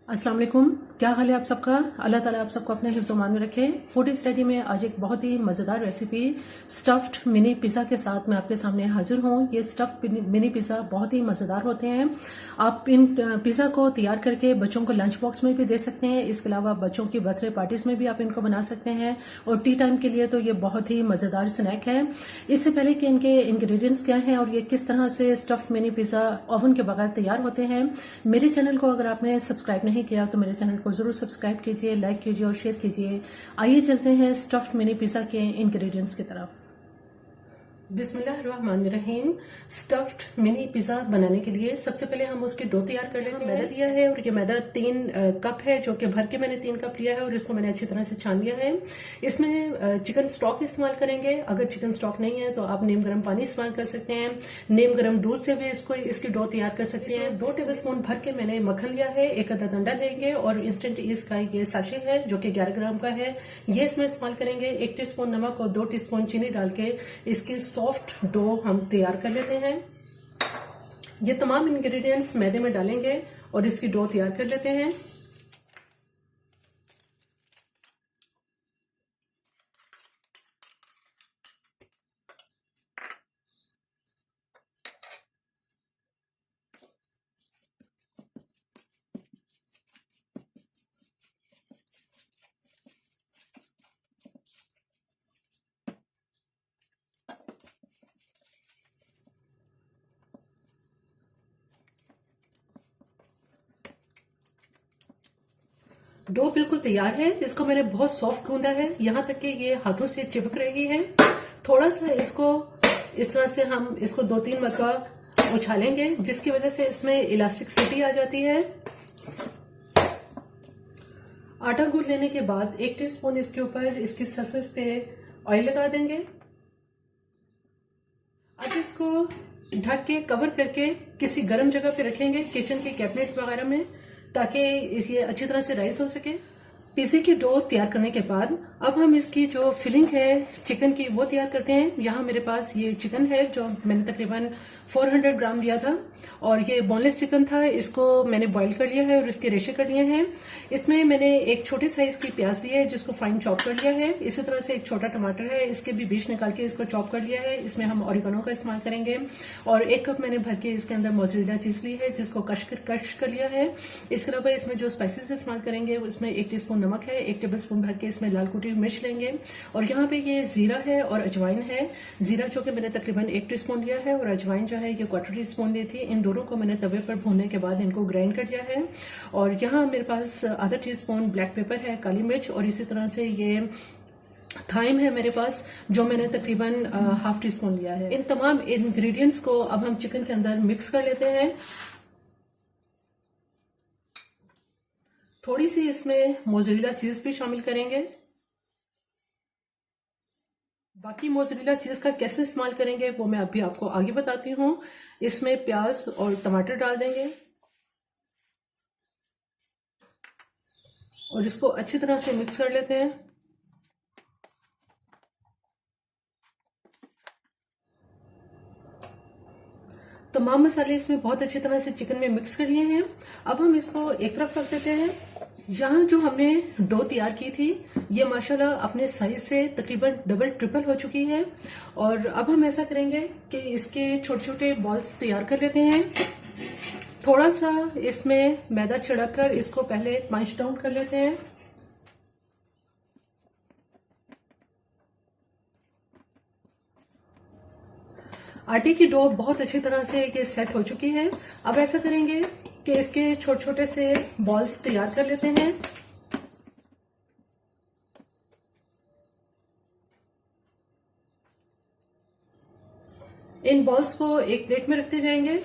अस्सलाम वालेकुम। क्या हाल है आप सबका। अल्लाह ताला आप सबको अपने हिफ्ज़ मान में रखे। फूड स्टडी में आज एक बहुत ही मज़ेदार रेसिपी स्टफ्ड मिनी पिज़्ज़ा के साथ मैं आपके सामने हाजिर हूँ। ये स्टफ्ड मिनी पिज़्ज़ा बहुत ही मज़ेदार होते हैं। आप इन पिज़्ज़ा को तैयार करके बच्चों को लंच बॉक्स में भी दे सकते हैं। इसके अलावा बच्चों की बर्थडे पार्टीज़ में भी आप इनको बना सकते हैं और टी टाइम के लिए तो ये बहुत ही मज़ेदार स्नैक है। इससे पहले कि इनके इंग्रेडिएंट्स क्या हैं और ये किस तरह से स्टफ्ड मिनी पिज़्ज़ा ओवन के बगैर तैयार होते हैं, मेरे चैनल को अगर आपने सब्सक्राइब नहीं किया तो मेरे चैनल को जरूर सब्सक्राइब कीजिए, लाइक कीजिए और शेयर कीजिए। आइए चलते हैं स्टफ्ड मिनी पिज़्ज़ा के इंग्रेडिएंट्स की तरफ। बिस्मिल्लाहिर्रहमानिर्रहीम। स्टफ्ड मिनी पिज़्ज़ा बनाने के लिए सबसे पहले हम उसकी डो तैयार कर लेते हैं। मैदा लिया है और ये मैदा 3 कप है, जो कि भर के मैंने 3 कप लिया है और इसको मैंने अच्छी तरह से छान लिया है। इसमें चिकन स्टॉक इस्तेमाल करेंगे। अगर चिकन स्टॉक नहीं है तो आप नीम गर्म पानी इस्तेमाल कर सकते हैं। नीम गर्म दूध से भी इसकी डो तैयार कर सकते हैं। 2 टेबलस्पून भर के मैंने मक्खन लिया है। 1 अदद अंडा लेंगे और इंस्टेंट ईस्ट का ये साशे है जो कि 11 ग्राम का है, ये इसमें इस्तेमाल करेंगे। 1 टीस्पून नमक और 2 टीस्पून चीनी डाल के इसकी सॉफ्ट डो हम तैयार कर लेते हैं। ये तमाम इंग्रेडिएंट्स मैदे में डालेंगे और इसकी डो तैयार कर लेते हैं। डो बिल्कुल तैयार है। इसको मैंने बहुत सॉफ्ट गूंदा है, यहाँ तक कि ये हाथों से चिपक रही है। थोड़ा सा इसको इस तरह से हम इसको 2-3 मरतबा उछालेंगे, जिसकी वजह से इसमें इलास्टिसिटी आ जाती है। आटा गूंद लेने के बाद 1 टीस्पून इसके ऊपर इसकी सरफेस पे ऑयल लगा देंगे। अब इसको ढक के कवर करके किसी गर्म जगह पे रखेंगे, किचन के कैबिनेट वगैरह में, ताकि ये अच्छी तरह से राइस हो सके। पिज़्ज़े की डो तैयार करने के बाद अब हम इसकी जो फिलिंग है चिकन की वो तैयार करते हैं। यहाँ मेरे पास ये चिकन है जो मैंने तकरीबन 400 ग्राम लिया था और ये बोनलेस चिकन था। इसको मैंने बॉईल कर लिया है और इसके रेशे कर लिए हैं। इसमें मैंने एक छोटे साइज की प्याज ली है जिसको फाइन चॉप कर लिया है। इसी तरह से एक छोटा टमाटर है, इसके भी बीज निकाल के इसको चॉप कर लिया है। इसमें हम ऑरिगेनो का इस्तेमाल करेंगे और 1 कप मैंने भर के इसके अंदर मोज़रेला चीज ली है जिसको कश कर लिया है। इसके अलावा इसमें जो स्पाइसेस इस्तेमाल करेंगे उसमें 1 टीस्पून नमक है, 1 टेबलस्पून भर के इसमें लाल कुटी हुई मिर्च लेंगे और यहाँ पे ये जीरा है और अजवाइन है। जीरा जो कि मैंने तकरीबन 1 टीस्पून लिया है और अजवाइन जो है ये 1/4 टीस्पून ली थी। इन दोनों को मैंने तवे पर भूनने के बाद इनको ग्राइंड कर लिया है। और यहाँ मेरे पास आधा टीस्पून ब्लैक पेपर है, काली मिर्च, और इसी तरह से ये थाइम है मेरे पास जो मैंने तकरीबन ½ टीस्पून लिया है। इन तमाम इंग्रेडिएंट्स को अब हम चिकन के अंदर मिक्स कर लेते हैं। थोड़ी सी इसमें मोज़रेला चीज भी शामिल करेंगे। बाकी मोज़रेला चीज का कैसे इस्तेमाल करेंगे वो मैं अभी आपको आगे बताती हूँ। इसमें प्याज और टमाटर डाल देंगे और इसको अच्छी तरह से मिक्स कर लेते हैं। तमाम मसाले इसमें बहुत अच्छी तरह से चिकन में मिक्स कर लिए हैं। अब हम इसको एक तरफ रख देते हैं। यहाँ जो हमने डो तैयार की थी ये माशाल्लाह अपने साइज से तकरीबन डबल ट्रिपल हो चुकी है। और अब हम ऐसा करेंगे कि इसके छोटे छोटे बॉल्स तैयार कर लेते हैं। थोड़ा सा इसमें मैदा छिड़क कर इसको पहले पंच डाउन कर लेते हैं। आटे की डो बहुत अच्छी तरह से ये सेट हो चुकी है। अब ऐसा करेंगे कि इसके छोटे छोटे से बॉल्स तैयार कर लेते हैं। इन बॉल्स को एक प्लेट में रखते जाएंगे।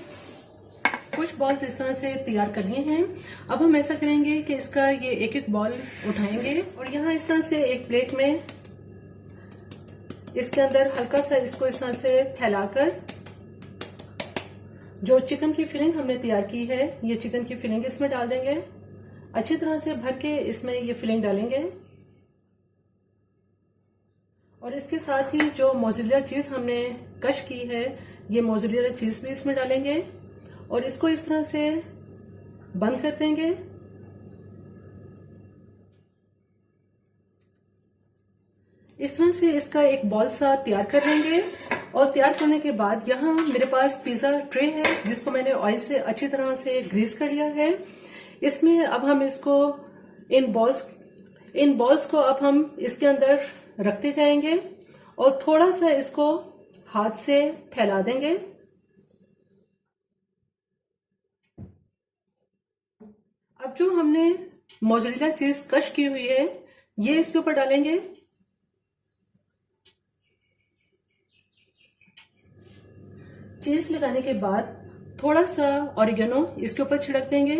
कुछ बॉल्स इस तरह से तैयार कर लिए हैं। अब हम ऐसा करेंगे कि इसका ये एक एक बॉल उठाएंगे और यहाँ इस तरह से एक प्लेट में इसके अंदर हल्का सा इसको इस तरह से फैलाकर जो चिकन की फिलिंग हमने तैयार की है ये चिकन की फिलिंग इसमें डाल देंगे। अच्छी तरह से भर के इसमें ये फिलिंग डालेंगे और इसके साथ ही जो मोज़रेला चीज हमने कश की है ये मोज़रेला चीज भी इसमें डालेंगे और इसको इस तरह से बंद कर देंगे इस तरह से इसका एक बॉल सा तैयार कर लेंगे। और तैयार करने के बाद यहाँ मेरे पास पिज़्ज़ा ट्रे है जिसको मैंने ऑयल से अच्छी तरह से ग्रीस कर लिया है। इसमें अब हम इसको इन बॉल्स को अब हम इसके अंदर रखते जाएंगे और थोड़ा सा इसको हाथ से फैला देंगे। अब जो हमने मोज़रेला चीज कश की हुई है ये इसके ऊपर डालेंगे। चीज लगाने के बाद थोड़ा सा ऑरिगेनो इसके ऊपर छिड़क देंगे।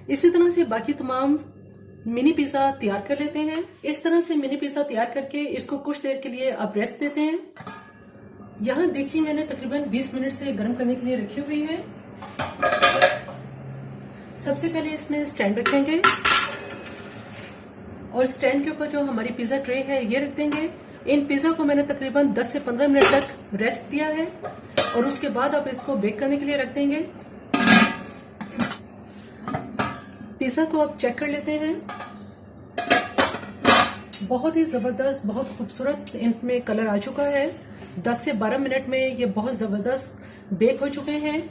इसी तरह से बाकी तमाम मिनी पिज़्ज़ा तैयार कर लेते हैं। इस तरह से मिनी पिज़्ज़ा तैयार करके इसको कुछ देर के लिए अब रेस्ट देते हैं। यहाँ देखिए मैंने तकरीबन 20 मिनट से गर्म करने के लिए रखी हुई है। सबसे पहले इसमें स्टैंड रखेंगे और स्टैंड के ऊपर जो हमारी पिज़्ज़ा ट्रे है ये रख देंगे। इन पिज़्ज़ा को मैंने तकरीबन 10 से 15 मिनट तक रेस्ट दिया है और उसके बाद अब इसको बेक करने के लिए रख देंगे। पिज़्ज़ा को अब चेक कर लेते हैं। बहुत ही ज़बरदस्त, बहुत खूबसूरत इनमें कलर आ चुका है। 10 से 12 मिनट में ये बहुत ज़बरदस्त बेक हो चुके हैं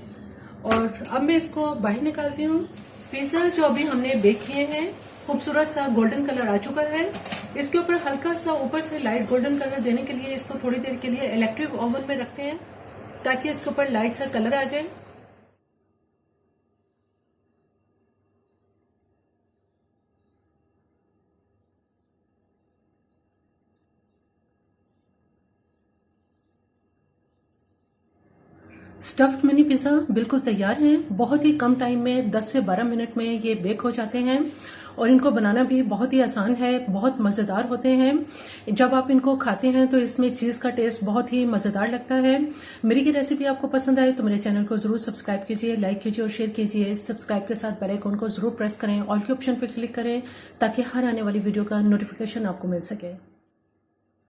और अब मैं इसको बाहर निकालती हूँ। पिज़्ज़ा जो अभी हमने बेक किए हैं खूबसूरत सा गोल्डन कलर आ चुका है। इसके ऊपर हल्का सा ऊपर से लाइट गोल्डन कलर देने के लिए इसको थोड़ी देर के लिए इलेक्ट्रिक ओवन में रखते हैं ताकि इसके ऊपर लाइट सा कलर आ जाए। स्टफ्ड मिनी पिज़्ज़ा बिल्कुल तैयार हैं। बहुत ही कम टाइम में 10 से 12 मिनट में ये बेक हो जाते हैं और इनको बनाना भी बहुत ही आसान है। बहुत मज़ेदार होते हैं। जब आप इनको खाते हैं तो इसमें चीज़ का टेस्ट बहुत ही मज़ेदार लगता है। मेरी ये रेसिपी आपको पसंद आए तो मेरे चैनल को ज़रूर सब्सक्राइब कीजिए, लाइक कीजिए और शेयर कीजिए। सब्सक्राइब के साथ बेल आइकन को ज़रूर प्रेस करें, ऑल के ऑप्शन पर क्लिक करें ताकि हर आने वाली वीडियो का नोटिफिकेशन आपको मिल सके।